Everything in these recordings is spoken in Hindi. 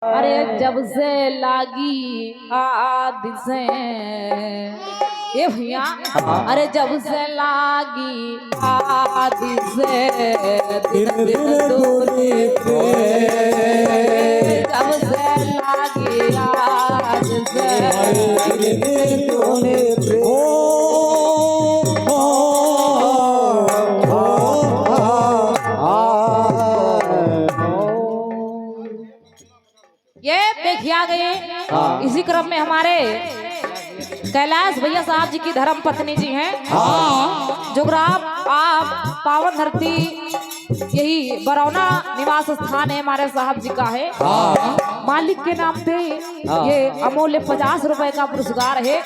अरे जब से लागी आद से ये भैया, अरे जब से लागी आद से दिन दिन दूरी पे, जब से लागी आद से दिन दिन दूरी पे। ये देखिए आ गए इसी क्रम में हमारे कैलाश भैया साहब जी की धर्म पत्नी जी हैं। जुगराब आप पावन धरती यही बरौना निवास स्थान है हमारे साहब जी का है। मालिक के नाम पे ये अमूल्य 50 रुपए का पुरस्कार है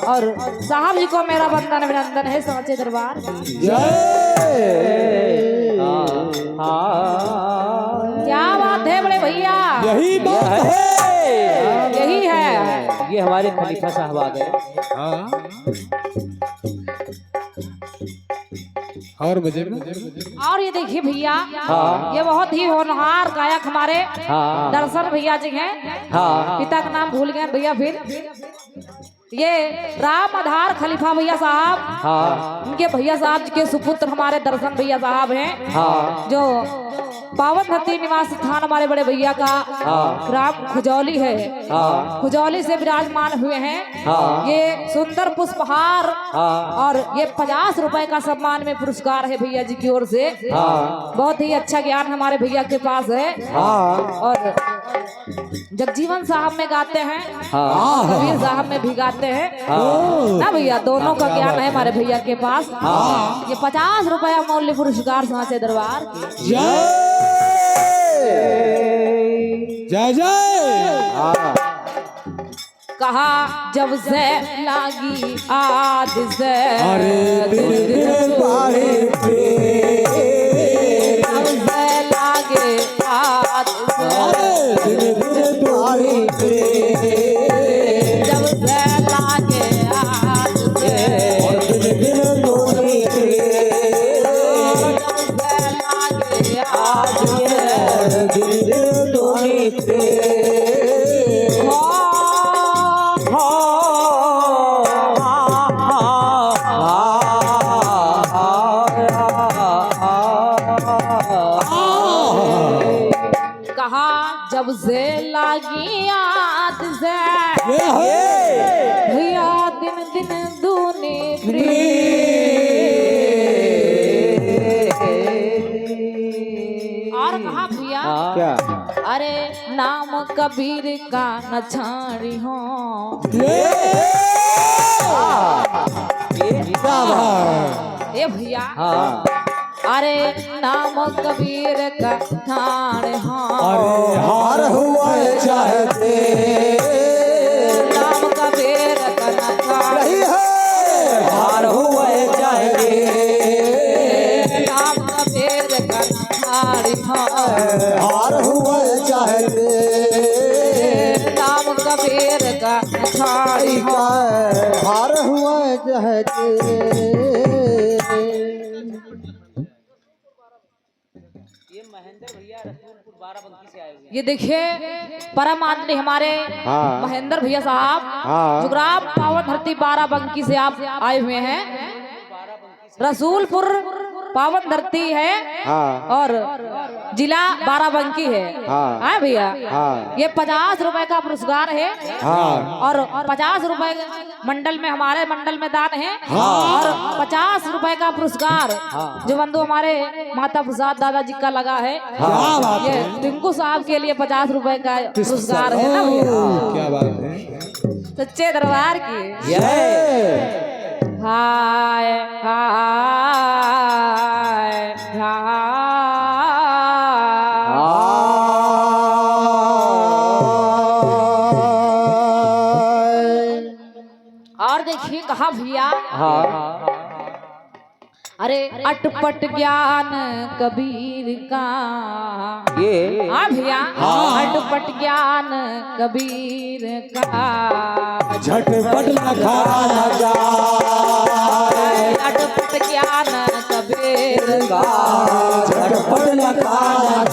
और साहब जी को मेरा वंदन अभिनंदन है सांचे दरबार। क्या बात है बड़े भैया, यही बात है, यही है। ये हमारे खलीफा साहब आ गए। और मजे में और ये देखिए भैया, ये बहुत ही होनहार गायक हमारे दर्शन भैया जी हैं। पिता का नाम भूल गए भैया। फिर ये राम आधार खलीफा भैया साहब, उनके भैया साहब के सुपुत्र हमारे दर्शन भैया साहब हैं, जो पावन धरती निवास स्थान हमारे बड़े भैया का ग्राम खुजौली है। खुजौली से विराजमान हुए हैं। ये सुंदर पुष्पहार और ये 50 रुपए का सम्मान में पुरस्कार है भैया जी की ओर से। बहुत ही अच्छा ज्ञान हमारे भैया के पास है। और जगजीवन साहब में गाते हैं, कबीर साहब में भी गाते हैं ना भैया, दोनों का ज्ञान है हमारे भैया के पास। ये 50 रुपया मूल्य पुरस्कार सांचे दरबार। जय जय। कहा जब से लागी आद से अरे दिन दिन बारी पे, जब से लागे आद से दिन दिन बारी पे, जब से लागे आद से दिन दिन बारी पे, जब से लागे आद से दिन दिन बारी पे। कहा जब से लागी आद से भैया दिन दिन दूनी फ्री। और कहा भैया क्या? अरे नाम कबीर का न छाड़ी हो। ये भैया अरे नाम कबीर का ठाण हो। अरे हार हुआ चाहते, नाम कबीर का न ठाण नहीं है हार हुआ चाहते, नाम कबीर का न ठाण हो। हार हुआ चाहते, नाम कबीर का न ठाण हो। हार हुआ चाहते। ये महेंद्र भैया रसूलपुर बाराबंकी से आए हुए हैं। ये देखिए परम आदरणीय हमारे महेंद्र भैया साहब जुगराब पावन धरती बाराबंकी से आप आए हुए हैं। रसूलपुर पावन धरती है और जिला बाराबंकी है। हाँ भैया, ये 50 रुपए का पुरस्कार है और 50 रुपए मंडल में हमारे मंडल में दान है और 50 रुपए का पुरस्कार जो बंधु हमारे माता प्रसाद दादाजी का लगा है। ये टिंकू साहब के लिए 50 रुपए का पुरस्कार है ना भैया। क्या बात है, सच्चे दरबार की। हाय हाय हाय। और देखिए कहा भैया, अरे अटपट ज्ञान कबीर का। ये हाँ भैया, अटपट ज्ञान कबीर का। झटपट लखा जाए, अटपट ज्ञान कबीर का। झटपट लखा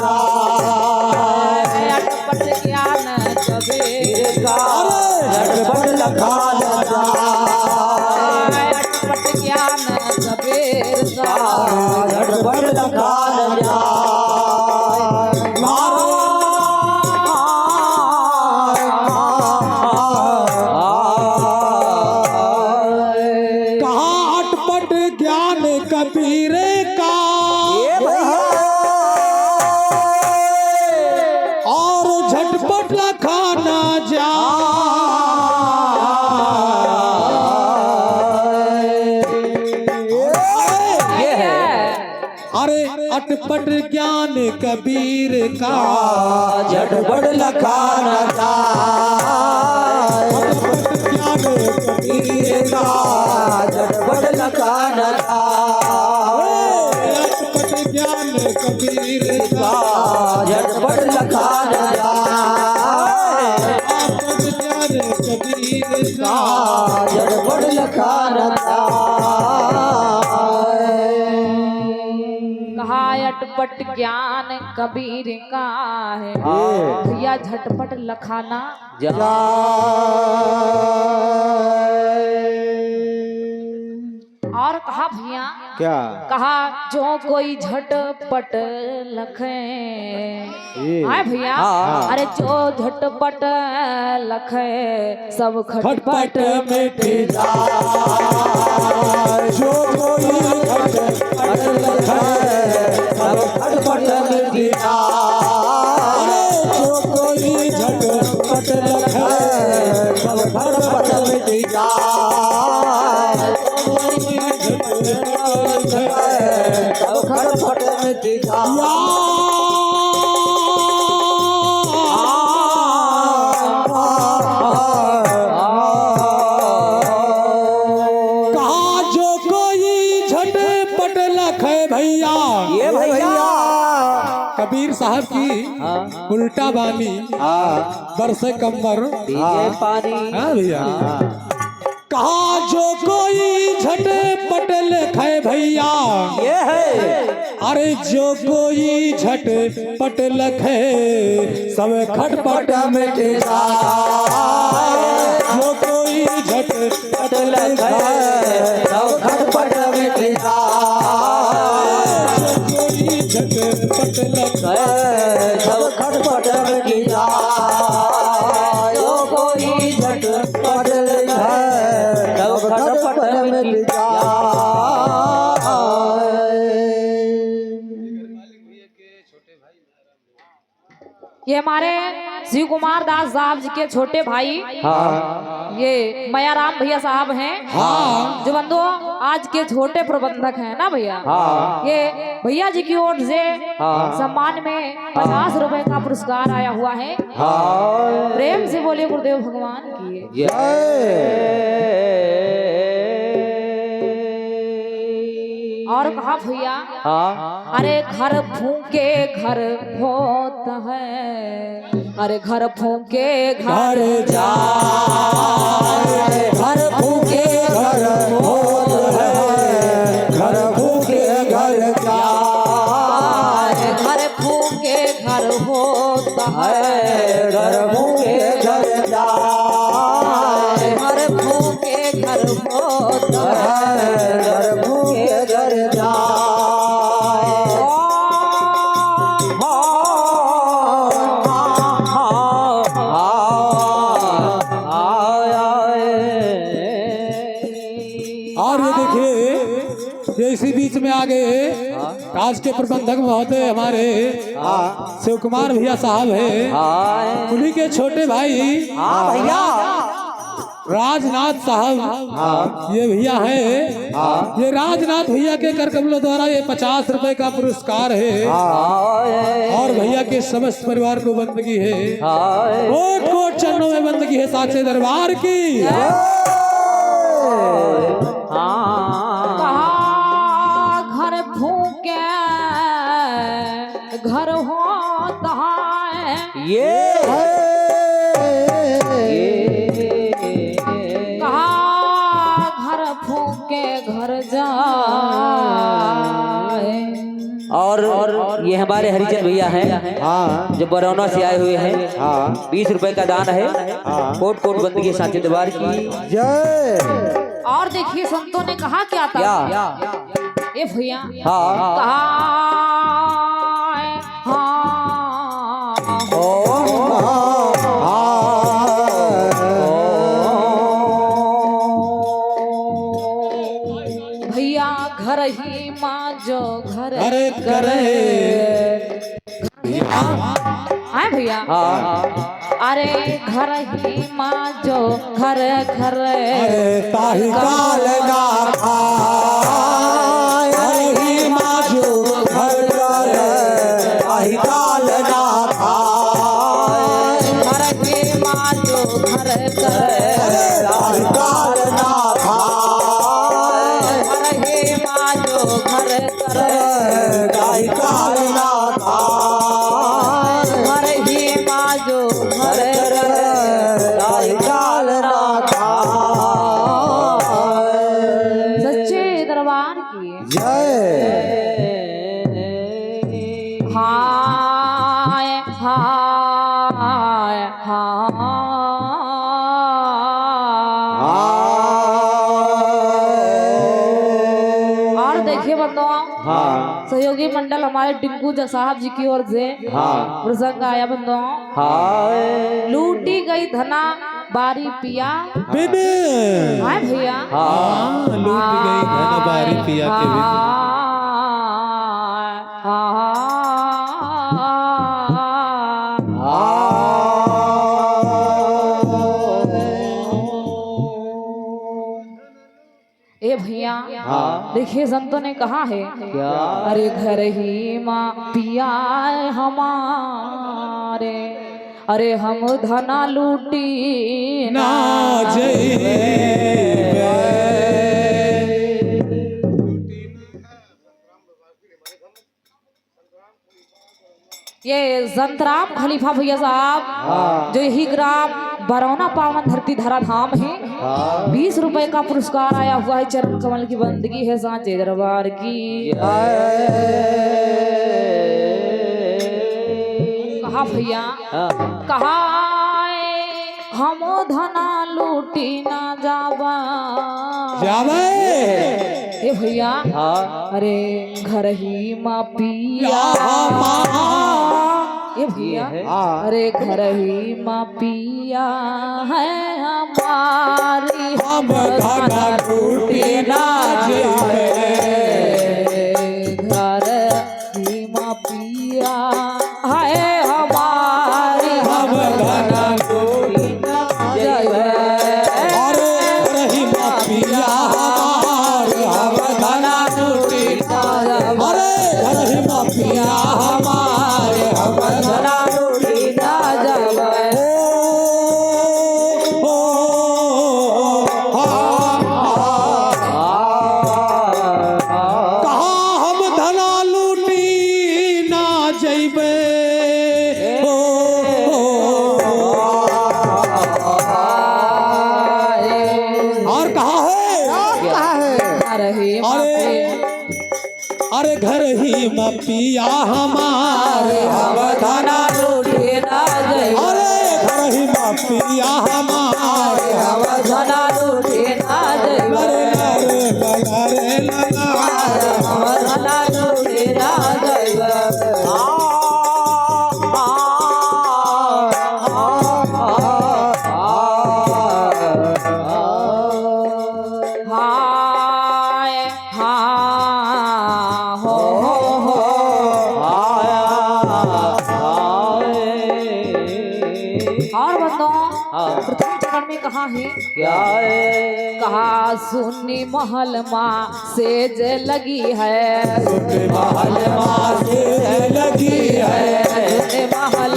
जाए, अटपट ज्ञान झटपट लखाना जा ये है अरे अटपट ज्ञान कबीर का झटपट लखाना था अटपट ज्ञान कबीर का झटपट लखाना था अटपट ज्ञान कबीर का झटपट लखाना था अटपट ज्ञान कबीर का झटपट लखाना था कहा अटपट ज्ञान कबीर का है भैया झटपट लखाना और कहा भैया क्या कहा जो कोई झटपट लखे आए भैया अरे जो झटपट लखे सब खटपट मिट जाए जो कोई झटपट लखाए सब खटपट मिट जाए जो कोई झटपट लखाए सब खटपट मिट जाए सब खटपट मिट कहा जो कोई झटपट लखे भैया ये भैया कबीर साहब की उल्टा बानी बरसे कम्बर ये पानी हाँ भैया कहा जो कोई झटपट लखे भैया ये है अरे जो कोई झटपट लखे सब खटपट मिट जाए जो कोई झटपट लखे सब खटपट मिट जाए जो कोई झटपट लखे सब खटपट मिट जाए जो कोई झटपट सब खटपट मिट जाए ये हमारे शिव कुमार दास साहब जी के छोटे भाई ये मयाराम भैया साहब हैं जो बंधु आज के छोटे प्रबंधक हैं ना भैया ये भैया जी की ओर से सम्मान में 50 रुपए का पुरस्कार आया हुआ है प्रेम से बोले गुरुदेव भगवान की और कहा भैया अरे घर फूके घर होत है अरे घर फूके घर जाए घर फूके घर होत है घर फूके घर जाए घर फूके घर होता है घर फूके घर जाए घर फूके घर होता घर फूके घर जाए और ये देखिए ये इसी बीच में आ गए आज के प्रबंधक महोदय हमारे शिव कुमार भैया साहब है उन्हीं के छोटे भाई भैया राजनाथ साहब ये भैया है ये राजनाथ भैया के कर कमलों द्वारा ये 50 रुपए का पुरस्कार है और भैया के समस्त परिवार को बंदगी है कोट कोट चरणों में बंदगी है साचे दरबार की कहा घर फूके घर होता है ये कहा घर फूके घर जाए और ये हमारे हरिजन भैया हैं जो बरौना से आए हुए हैं 20 रुपए का दान है कोट कोट बंदगी साचे दरबार की और देखिए संतों ने कहा क्या था ये भैया कहा भैया घर ही माँ जो घर अरे करे आए भैया अरे घर ही माँ जो घर घर ताही काल ना खाए ही माँ जो घर घर ताही काल ना खाए घर ही माँ जो घर घर ताही काल ना खाए घर ही माँ जो घर घर ताही काल ना खाए घर ही माँ जो घर घर ताही काल ना खाए सच्चे दरबार की जय हाय हाय हाय और देखिए बंदो सहयोगी मंडल हमारे टिंकू साहब जी की ओर से प्रसंग आया बंदो लूटी गई धना बारी पिया बिन हाय भैया लूट गई धन बारी पिया के बिन ए भैया देखिए संतों ने कहा है अरे घर ही माँ पिया हमारे अरे हम धना लूटी ना ये संतराम खलीफा भैया साहब जो यही ग्राम बरौना पावन धरती धरा धाम है 20 रुपए का पुरस्कार आया हुआ है चरण कमल की बंदगी है सांचे दरबार की कहा भैया कहा हम धना लूटी ना जावा जावे ए भैया अरे घर ही माँ पिया ये भैया अरे घर ही माँ पिया है हमारी हम धना लूटी ना जावे घर ही माँ पिया है हमारी हम धना लूटी ना जावे अरे रही माँ पिया हमारे हम धना लूटी ना जावे अरे रही माँ पिया हमारे हम धना लूटी ना जावे कहा हम धना लूटी ना जइबे और कहा है अरे घर ही में पिया हमारे हम धना लूटी ना जइबे अरे घर ही में पिया हमारे हम धना लूटी ना जइबे रे हम धना लूटी ना जइबे हाय हाँ हो और बताओ प्रथम चरण में कहा है कहा सुन्नी महल माँ सेज लगी है सुन्नी महल माँ सेज लगी है सुन्नी महल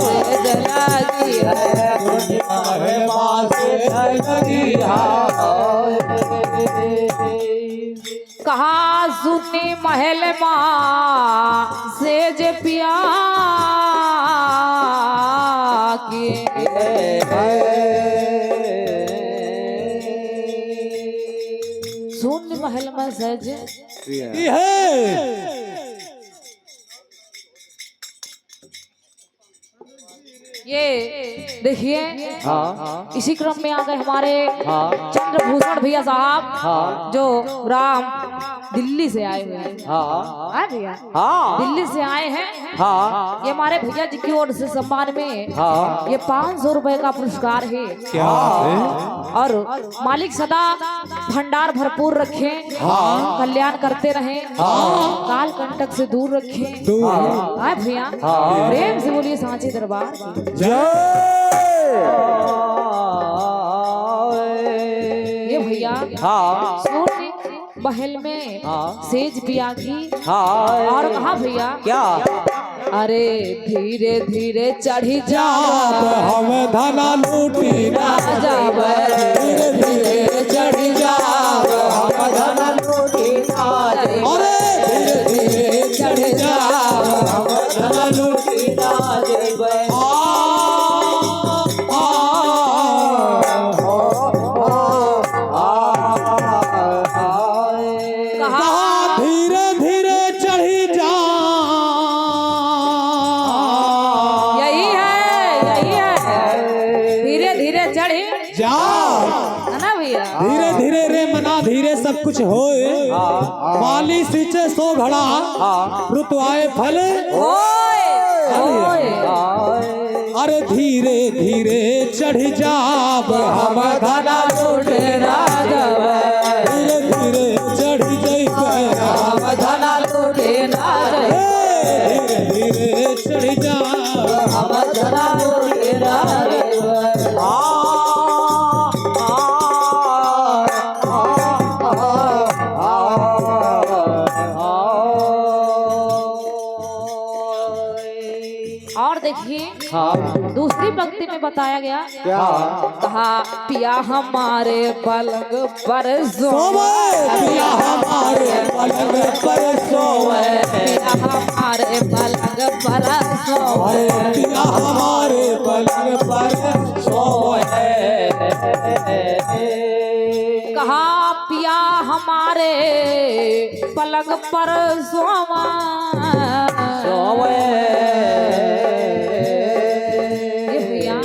सेज लगी है सुन्नी महल माँ सेज लगी है कहा सुन्नी महल माँ सेज पिया सुन्नी महल में सज ये देखिए इसी क्रम में आ गए हमारे चंद्रभूषण भैया साहब जो राम दिल्ली से आए हुए हैं। हाँ हाँ भैया, हाँ दिल्ली से आए हैं। हाँ ये हमारे भैया जी की ओर से सम्मान में हाँ ये 500 रुपए का पुरस्कार है। क्या है? और मालिक सदा भंडार भरपूर रखे, कल्याण करते रहे, काल कंटक से दूर रखे। दूर। हाँ भैया, प्रेम से बोलिए सांची दरबार की। ये भैया हाँ सोने महल में सेज पिया की। हाँ और कहा भैया क्या अरे धीरे धीरे चढ़ी जा हम धना लूटी ना जावे, धीरे धीरे चढ़ी जा हम धन लूटी ना जाए, अरे धीरे धीरे चढ़ी जा हम धन लूटी ना जाए। कहा धीरे धीरे चढ़ी जा यही है धीरे धीरे चढ़ी जा है ना भैया। धीरे धीरे रे मना धीरे सब कुछ होए माली सींचे सो घड़ा रुत आए फल ओए ओए अरे धीरे धीरे चढ़ी जा हम धना लूटे ना जावे, धीरे धीरे चढ़ी जइबे हम धना लूटे ना जाए, धीरे धीरे चढ़ी जा हम धना लूटे ना और देखिए दूसरी पंक्ति में बताया गया कहा पिया हमारे पलंग पर सोवे, पिया हमारे पलंग पर सोवे, पिया हमारे पलंग पर सोवे, पिया हमारे पलंग पर सोवे, कहा पिया हमारे पलंग पर सोवा ये भैया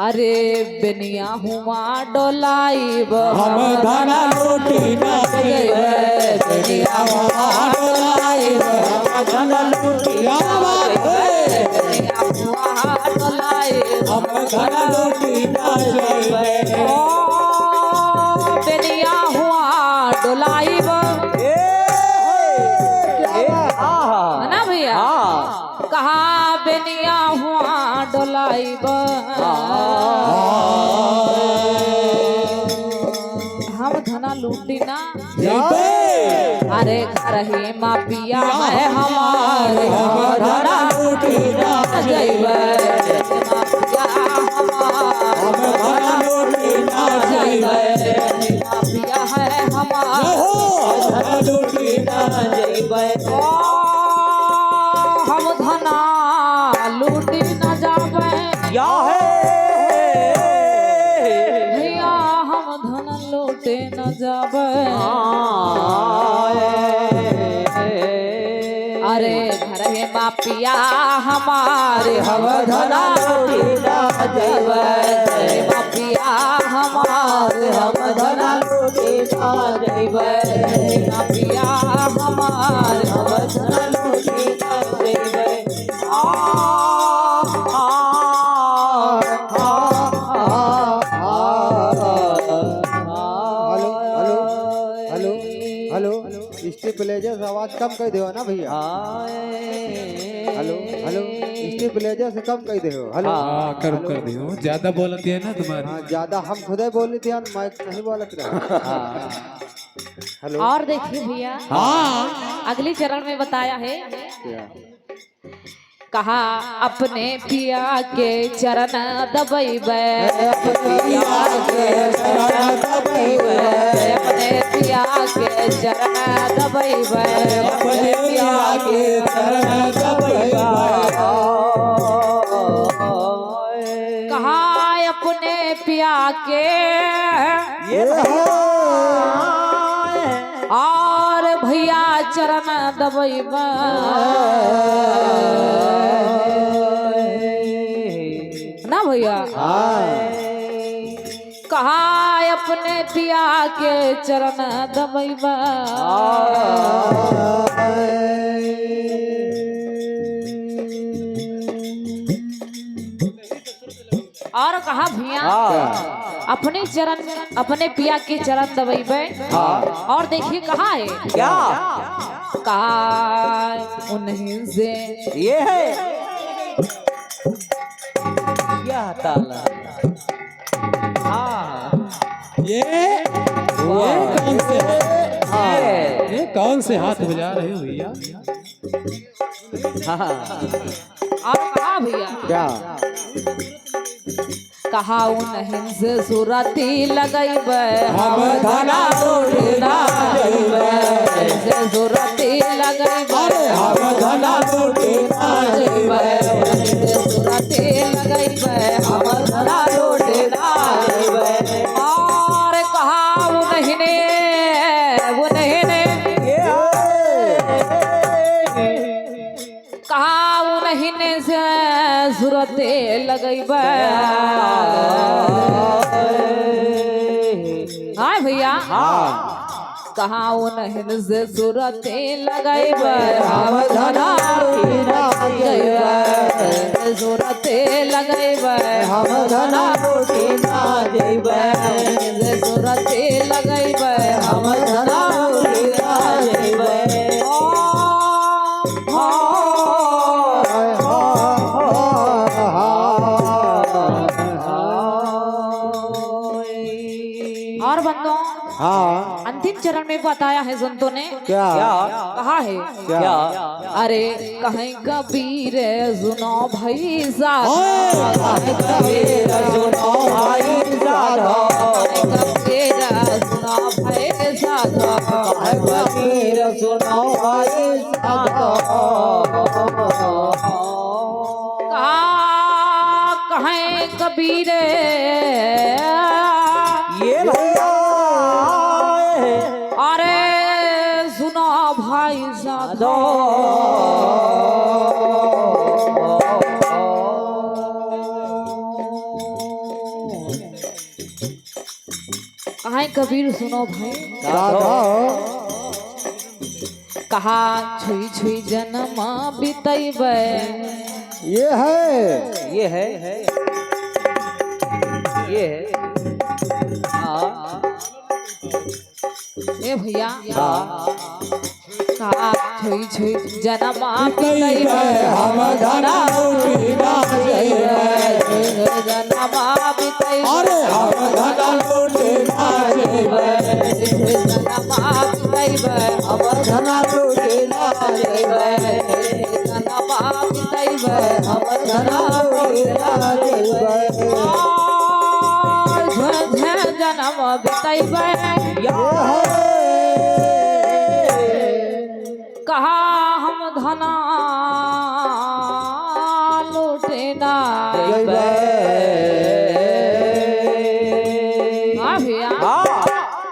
अरे बेनिया हुआ डोलाइब हम धना लूटी ना जइबे, बेनिया हुआ डोलाइब हम धना लूटी क्या बात है बेनिया हुआ डोलाइब हम धना लूटी ना जइबे ओ बेनिया हुआ डोलाइब है ना भैया। कहा बेनिया हुआ डोलाइब हम धना लूटी ना जइबे अरे घर ही मापिया है हमारे हम धना लूटी ना जइबे, मापिया हमारे हम धना लूटी ना जइबे मापिया है हमारे धना लूटी ना जइबे ओ हम धना लूटी न जावे भैया हम धन लूटे न जावे। अरे घर है मापिया हमारे हम धना लूटे न जावे, मापिया हमारे हम धना लूटे न जावे, मापिया हमारे हम धना लूटे न जावे। हेलो हेलो स्टेबलाइजर आवाज कम कर दो ना भैया। हेलो हेलो स्टेबलाइजर से कम कर दो। हेलो कर दियो ज्यादा बोलती है ना तुम्हारी हाँ ज्यादा हम खुद ही बोल रहे थे माइक नहीं बोलत रहा। हेलो और देखिए भैया अगली चरण में बताया है कहा अपने पिया के चरण दबैबे, अपने पिया के चरण दबैबे, अपने पिया के चरण दबैबे, अपने पिया के चरण दबैबे, कहा अपने पिया के और भैया चरण दबैबे ना भैया। कहा अपने उन्हें पिया के चरण दबैबा और कहा भैया अपने चरण अपने पिया के चरण दबैबे और देखिए कहा है क्या कहा उन्हीं से ये है क्या ताला ये कौन से हाथ बजा रहे हो भैया? और कहा भैया क्या कहा उन्हीं से सुरती लगैबे हम धना उठना से सुरती लगैबे हम धना सुरती लगैबे हम धना उठना और कहा उन्हीं ने कहा उन्हीं ने से सुरते लगैबे हाँ भैया कहा उन्हीं से सुरते लगैबे हम धना सुरते लगैबे हम धना उठना जैबे सुरते लगैबे हम धना उठना जैबे और बंदों हाँ अंतिम चरण में बताया है संतों ने क्या कहा है क्या अरे कहीं कबीर सुनो भाई साधा कबीर सुनो भाई साधा कबीर सुनो भाई साधा कबीर सुनो भाई साधा कहीं कबीर ये भैया अरे सुनो भाई साधो कहाँ कबीर सुनो भाई साधा कहा छुई छुई जन्म बितैबे ये है ये है ए भैया कहा छुई छुई जन्म बितैबे हम धना उठना जन्म बितैबे अरे हम धना उठना जन्म बितैबे हम धना उठना जन्म बितैबे हम धना उठना जन्म बितैबे कहा हम धना लूटना हाँ भैया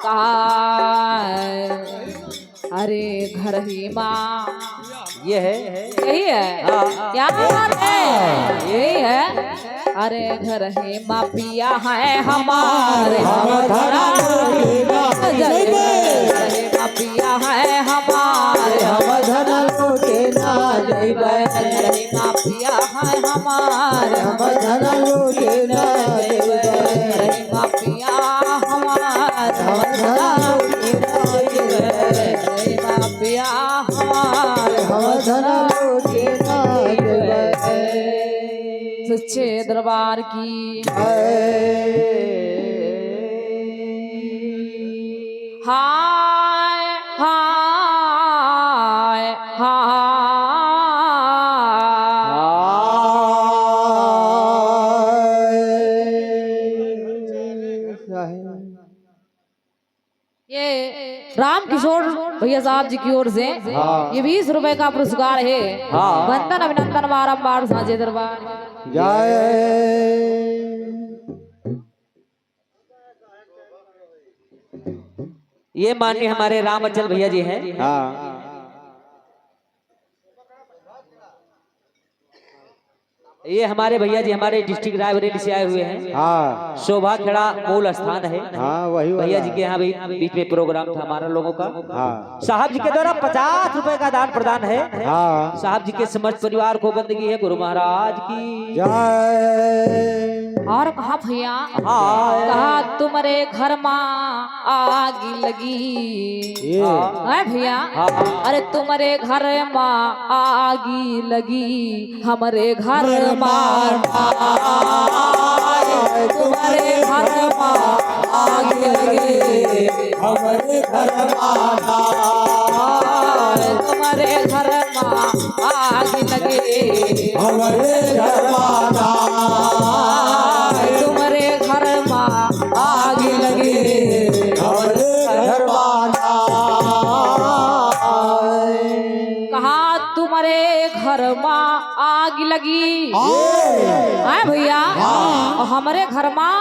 कहा अरे घर ही माँ ये है यही है क्या बात है यही है अरे घर ही माँ पिया है हमारे हम धना पिया है हमारे हम धना लूटना जैबे पिया है हमारे हम धना लूटना जैबे पिया हमारे हम धना लूटना जैबे पिया हमारे हम धना लूटना जैबे सच्चे दरबार की हाय हाय हाय ये राम किशोर भैया साहब जी की ओर से ये 20 रुपए का पुरस्कार है वंदन अभिनंदन बारंबार साझे दरबार जय ये माननीय हमारे राम अचल भैया जी हैं हाँ ये हमारे भैया जी हमारे डिस्ट्रिक्ट रायबरेली से आए हुए हैं। हाँ शोभा खेड़ा मूल स्थान है। हाँ वही वाला। भैया जी के यहाँ भी बीच में प्रोग्राम था हमारा लोगों का। हाँ साहब जी के द्वारा 50 रुपए का दान प्रदान है। हाँ साहब जी के समस्त परिवार को बंदगी है गुरु महाराज की। जय। और कहा भैया, कहा तुम्हारे घर में आग लगी ये है भैया। अरे तुम्हारे घर में आग लगी, हमारे घर में तुम्हारे घर में आग लगी, हमारे घर तुम्हारे घर में आग लगी, हमारे घर तुम्हारे घर में आग लगी, हमारे घर कहा तुम्हारे घर में आग लगी है भैया, और हमारे घर में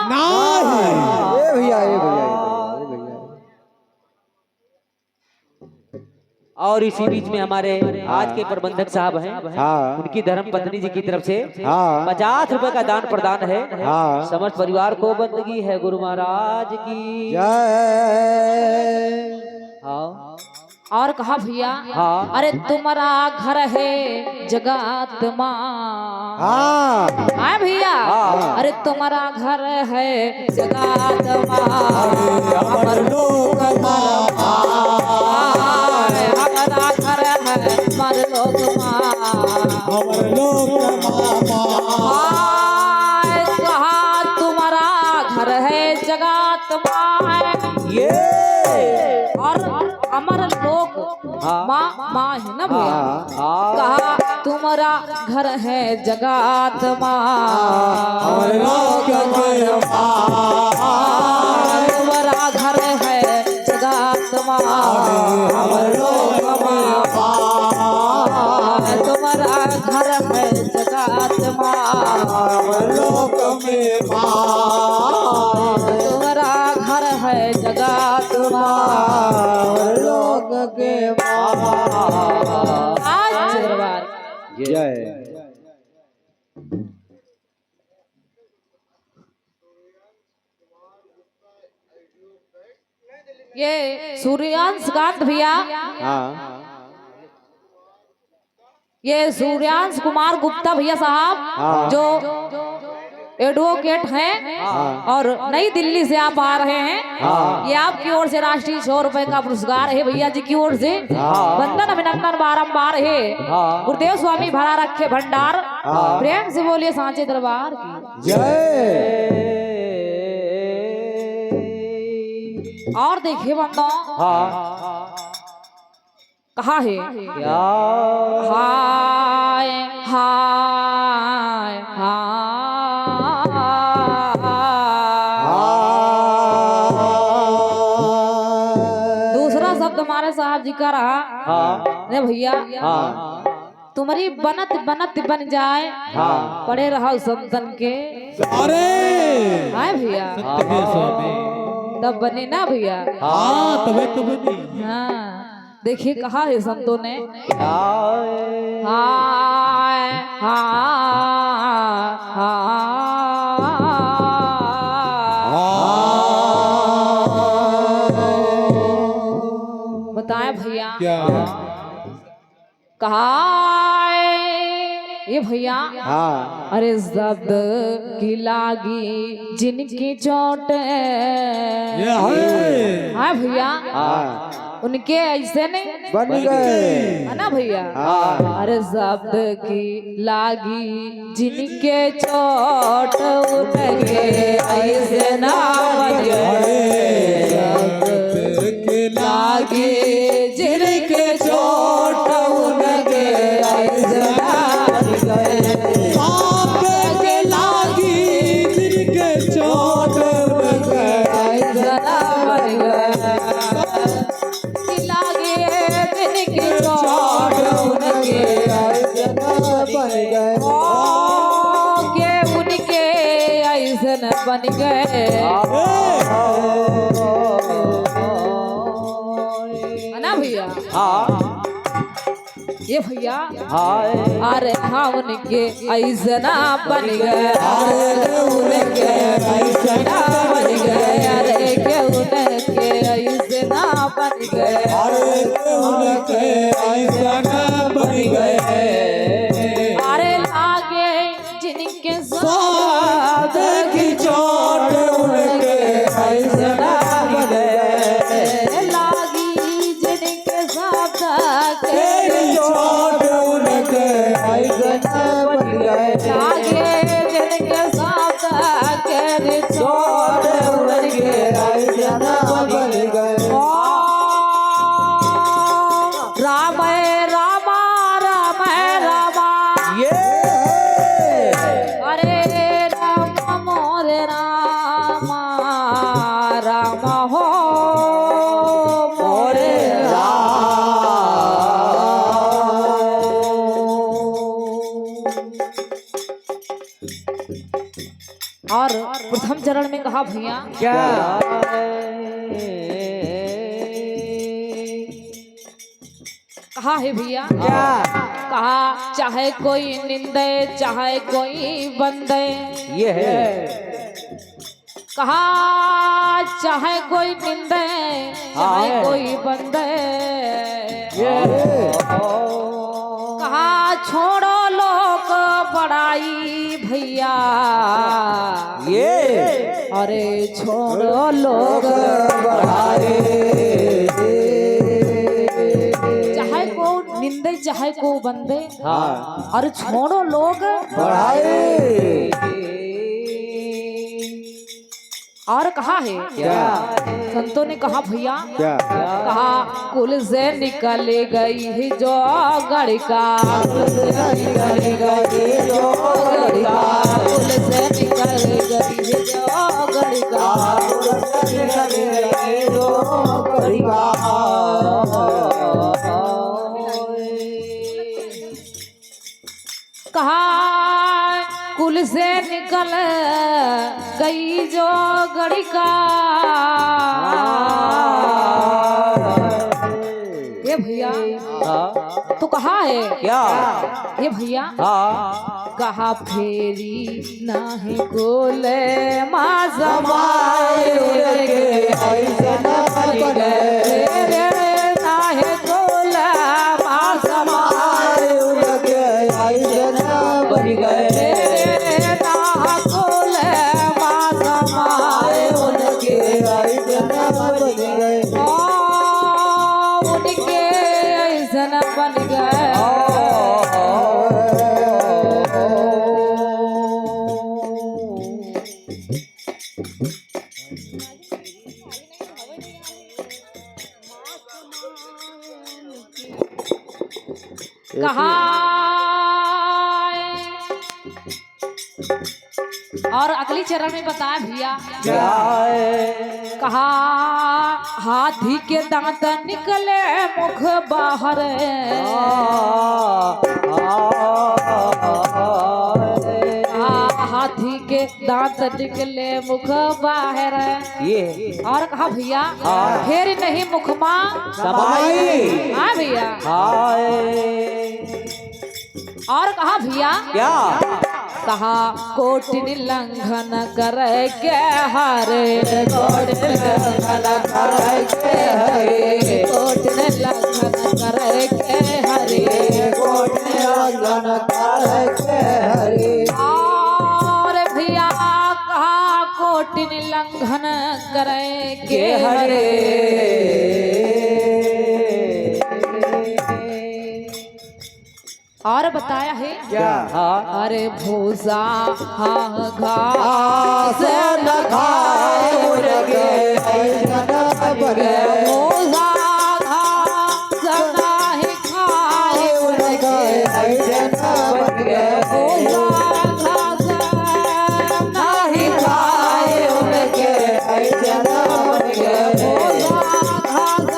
ये भैया ये भैया और इसी बीच में हमारे आज के प्रबंधक साहब हैं। हाँ उनकी धर्म पत्नी जी की तरफ से हाँ 50 रुपए का दान प्रदान है। हाँ समस्त परिवार को बंदगी है गुरु महाराज की। जय। हाँ और कहा भैया, हाँ। अरे तुम्हारा घर है जगत माँ हाँ है भैया, अरे तुम्हारा घर है जगत माँ, हमारा लोग हमारा घर है हमारे लोग माँ, हमारे लोग कहा तुम्हारा घर है जगत माँ ये और हमारा लोग माँ माँ है ना भैया। कहा तुम्हारा घर है जगत माँ, हमारे लोग तुम्हारा घर है जगत माँ, हमारे लोग तुम्हारा घर है जगत माँ, तुम्हारा घर है जगत माँ, लोग के आज दरबार जय। ये सूर्यांश कांत भैया, हाँ ये सूर्यांश कुमार गुप्ता भैया साहब जो एडवोकेट हैं और नई दिल्ली से आप आ रहे हैं। ये आपकी ओर से राष्ट्रीय 100 रुपए का पुरस्कार है भैया जी की ओर से। वंदन अभिनंदन बारंबार है। गुरुदेव स्वामी भरा रखे भंडार, प्रेम से बोलिए सांचे दरबार की जय। और देखिए बंदो कहा है हाय हाय हाय। दूसरा शब्द हमारे साहब जी का रहा, अरे भैया तुम्हारी बनत बनत बन जाए, पड़े रहा संतन के। अरे हाय भैया तब बने ना भैया। हाँ तबे तो बनी। हाँ देखिए कहा है संतों ने हाय बताए भैया क्या कहा ये भैया। हाँ अरे शब्द की लागी जिनकी चोट ये है हाँ भैया हाँ उनके ऐसे नहीं बन गए। है ना भैया। हाँ अरे शब्द की लागी जिनके चोट उनके ऐसे ना बन गए। शब्द की लागी जिनके चोट उनके ऐसे ना बन गए। आपके लागी जिनके चोट लगे। ऐसे ना बन गए। लागे जिनके चोट उनके ऐसे ना बन गए। के उनके ऐसे न बन गए। है ना भैया। ये भैया हाय अरे हम उनके ऐसना बन गए अरे उनके ऐसना बन गए अरे के उनके ऐसना बन गए अरे उनके ऐसा बन गए अरे लागे जिनके स्वाद की चोट उनके ऐसा बन गए लागी जिनके साथ तेरी चोट उनके ऐसा बन गए लागे जिनके साथ के छोड़ उनके ऐसा बन गए राम राम राम राम ये अरे राम मोरे राम राम हो मोरे और प्रथम चरण में कहा भैया क्या कहा है भैया क्या कहा चाहे कोई निंदे चाहे कोई बंदे ये है कहा चाहे कोई निंदे चाहे हाँ। कोई बंदे ये कहा छोड़ो लोग बड़ाई भैया ये अरे छोड़ो लोग चाहे को निंदे चाहे को बंदे हाँ और छोड़ो लोग और कहा है क्या संतों ने कहा भैया क्या कहा कुल से निकल गई है जो गड़का कुल से निकल गई जो गड़का कुल से निकल गई है जो गड़का कहा कुल से निकल गई जो गड़का ये भैया हाँ तो कहा है क्या ये भैया हाँ कहा फेरी नाही गोले माँ समाए के फेरे नाहे गोले माँ समाए बन गए फेरे ना गोले माँ समाए उनके ऐसन बन गए कहा और अगली चरण में बताया भैया क्या है कहा हाथी के दांत निकले मुख बाहर हाथी के दांत निकले मुख बाहर ये और कहा भैया फिर नहीं मुख माँ समाई हाँ भैया हाय और कहा भैया क्या कहा कोटिन लंघन करे के हरे कोटिन लंघन करे के हरे कोटिन लंघन करे के हरे कोटिन लंघन करे के हरे और भैया कहा कोटिन लंघन करे के हरे और बताया है क्या हाँ अरे भूसा हाँ घास न खाए उनके भूसा घास नहीं खाए उनके भूसा घास नहीं खाए उनके भूसा घास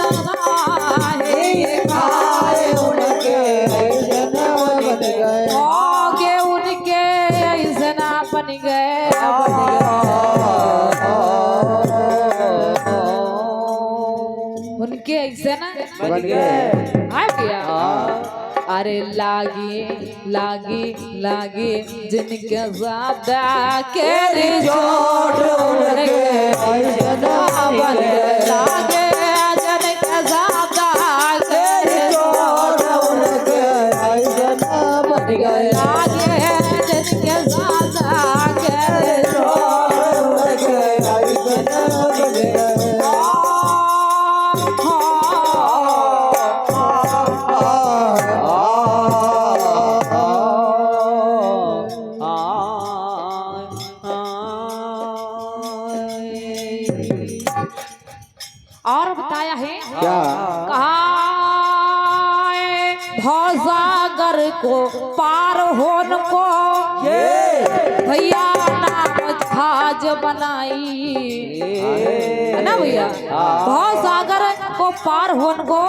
नहीं खाए उनके होगे उनके ऐसना बन गए उनके ऐसना बन गए आ गया अरे लागी लागी लागी जिनके ज्यादा के रिजोर्ट उनके ऐसना बन गए लागे जिनके ज्यादा के रिजोर्ट उनके ऐसना बन गए लागे जिनके ज्यादा के रिजोर्ट उनके ऐसना बन गए और बताया है क्या कहा भवसागर को पार होन को भैया नाम जहाज बनाई है ना भैया भवसागर को पार होन को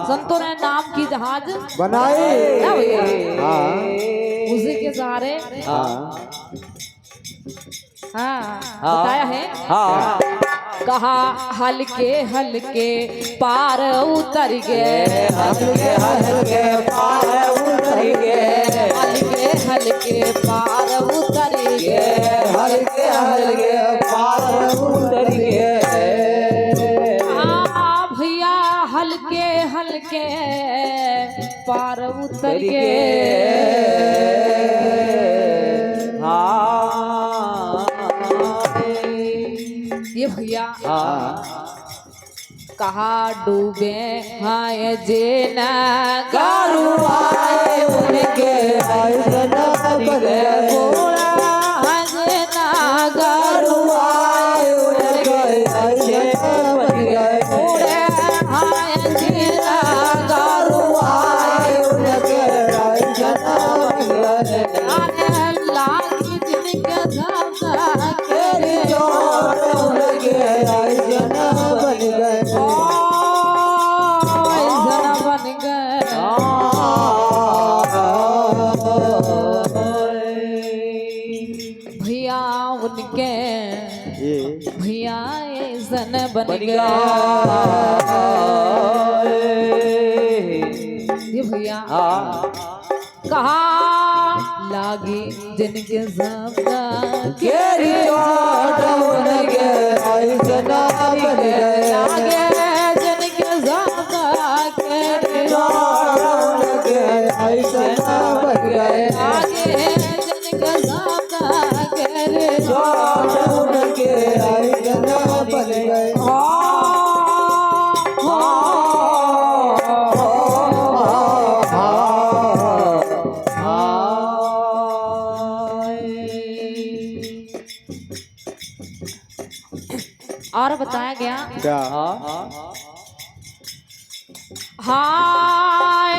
संतों ने नाम की जहाज बनाई ना भैया हाँ उसी के सहारे हाँ हाँ बताया है कहा हल्के हल्के पार उतर गए हल्के हल्के पार उतर गए हल्के हल्के पार उतर गए हल्के हल्के पार उतर गए भैया हल्के हल्के पार उतर गए ये भैया कहा डूबे हाय जेना गारुआए उनके ऐसना बने गोरा जेना गारुआए उनके ऐसना बने गोरे हाय जेना गारुआए उनके ऐसना बने आने लागी जिनके धागा के जोड़ उनके ऐसना बन गए ऐसना बन गए भैया उनके ये भैया ऐसना बन गए ये भैया कहा लागी जिनके सबका के रिजोर्ट उनके ऐसना बन गए लागे जिनके सबका के रिजोर्ट उनके ऐसना बन गए लागे जिनके सबका के रिजोर्ट उनके ऐसना बन गए और बताया गया क्या हाय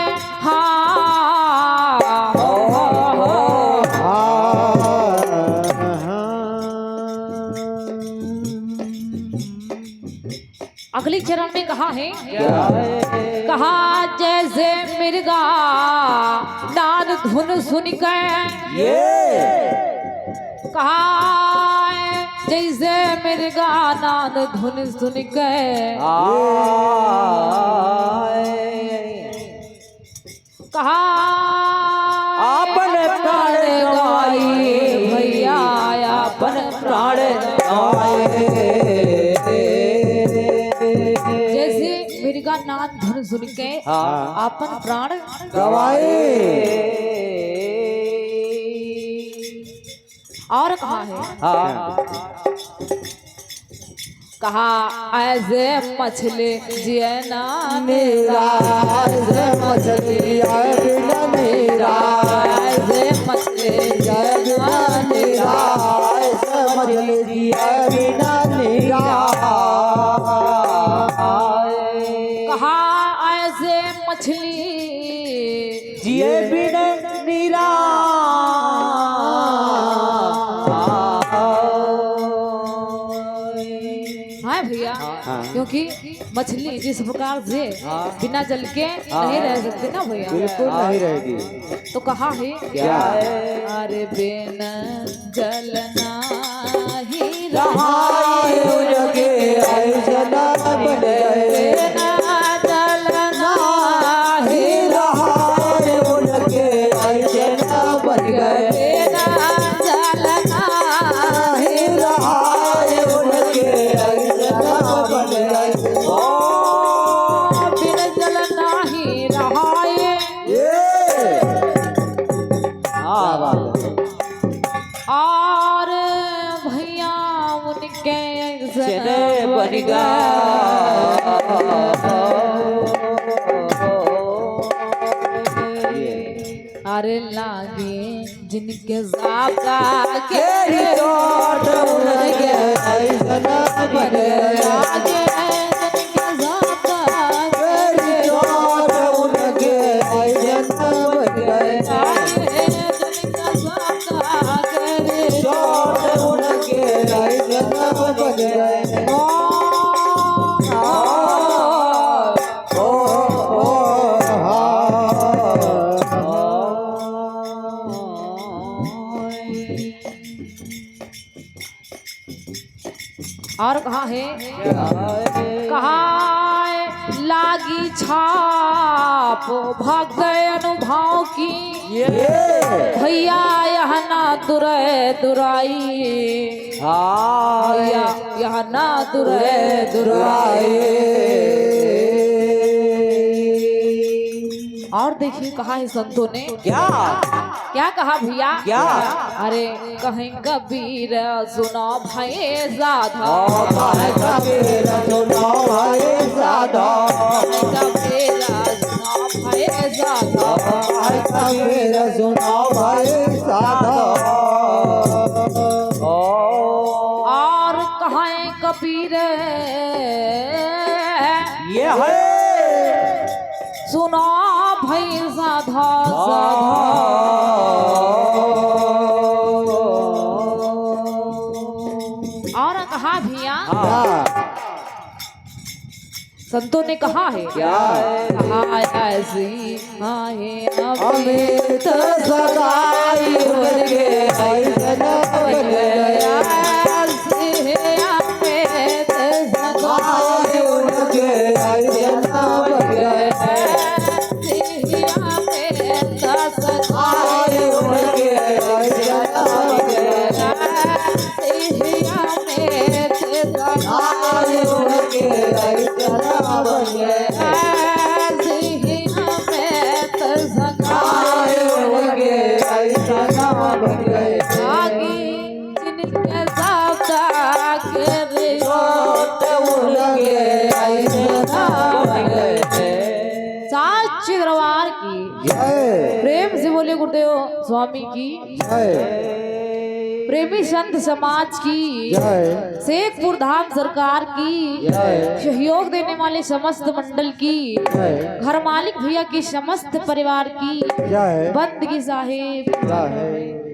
अगली चरण में कहा है कहा जैसे मिर्गा नाद धुन सुन गए कहा जैसे मिर्गा नाद धुन सुन गए कहा अपन प्राण गाई भैया अपन प्राण गाए जैसे मिर्गा नाद धुन सुन के अपन प्राण गवाए और कहा है कहा ऐसे मछली जिए ना मेरा ऐसे मछली आए बिना मेरा ऐसे मछली जिए बिना मेरा ऐसे मछली जिए बिना मेरा कहा ऐसे मछली जिए बिना मेरा भैया क्योंकि मछली जिस प्रकार से बिना जल के नहीं रह सकती ना भैया बिल्कुल नहीं रहेगी तो कहा है क्या अरे बिना जलना ही रहा उनके ऐसना बन गए बिना जलना ही रहा और भैया उनके चने बन अरे लागे जिनके ज़ाबता के चोट उनके ऐसन बन गए लागे जिनके ज़ाबता चोट उनके ऐसन बन गए लागे जिनके ज़ाबता के चोट उनके ऐसन बन गए और कहाँ है कहाँ है? लागी छाप भाग गए अनुभव की भैया यह ना दुरे दुराई भैया यह ना दुरे और देखिए कहा है संतों ने क्या कहा भैया क्या? अरे कहीं कबीर सुनो भाई साधा कबीर सुनो भाई साधा कबीर सुनो भाई साधा कबीर सुनो भाई साधा और कहाँ कबीर ये है सुनो भाई साधा साधा और कहा भैया संतों ने कहा है कहा ऐसी आए अमित सगाई उनके ऐसन बन गए ऐसी अमित सगाई उनके ऐसन बन गए ऐसी अमित सगाई उनके ऐसन बन गए ऐसी अमित सगाई उनके ऐसन बन गए ऐसी अमित सगाई उनके ऐसन बन गए आगी जिनके ज़ाबता के उनके ऐसन बन गए साच दरबार की जय प्रेम से बोले गुरुदेव स्वामी की जय प्रेमी संत समाज की जय शेखपुर धाम सरकार की जय सहयोग देने वाले समस्त मंडल की जय घर मालिक भैया की समस्त परिवार की जय बंदगी साहेब जय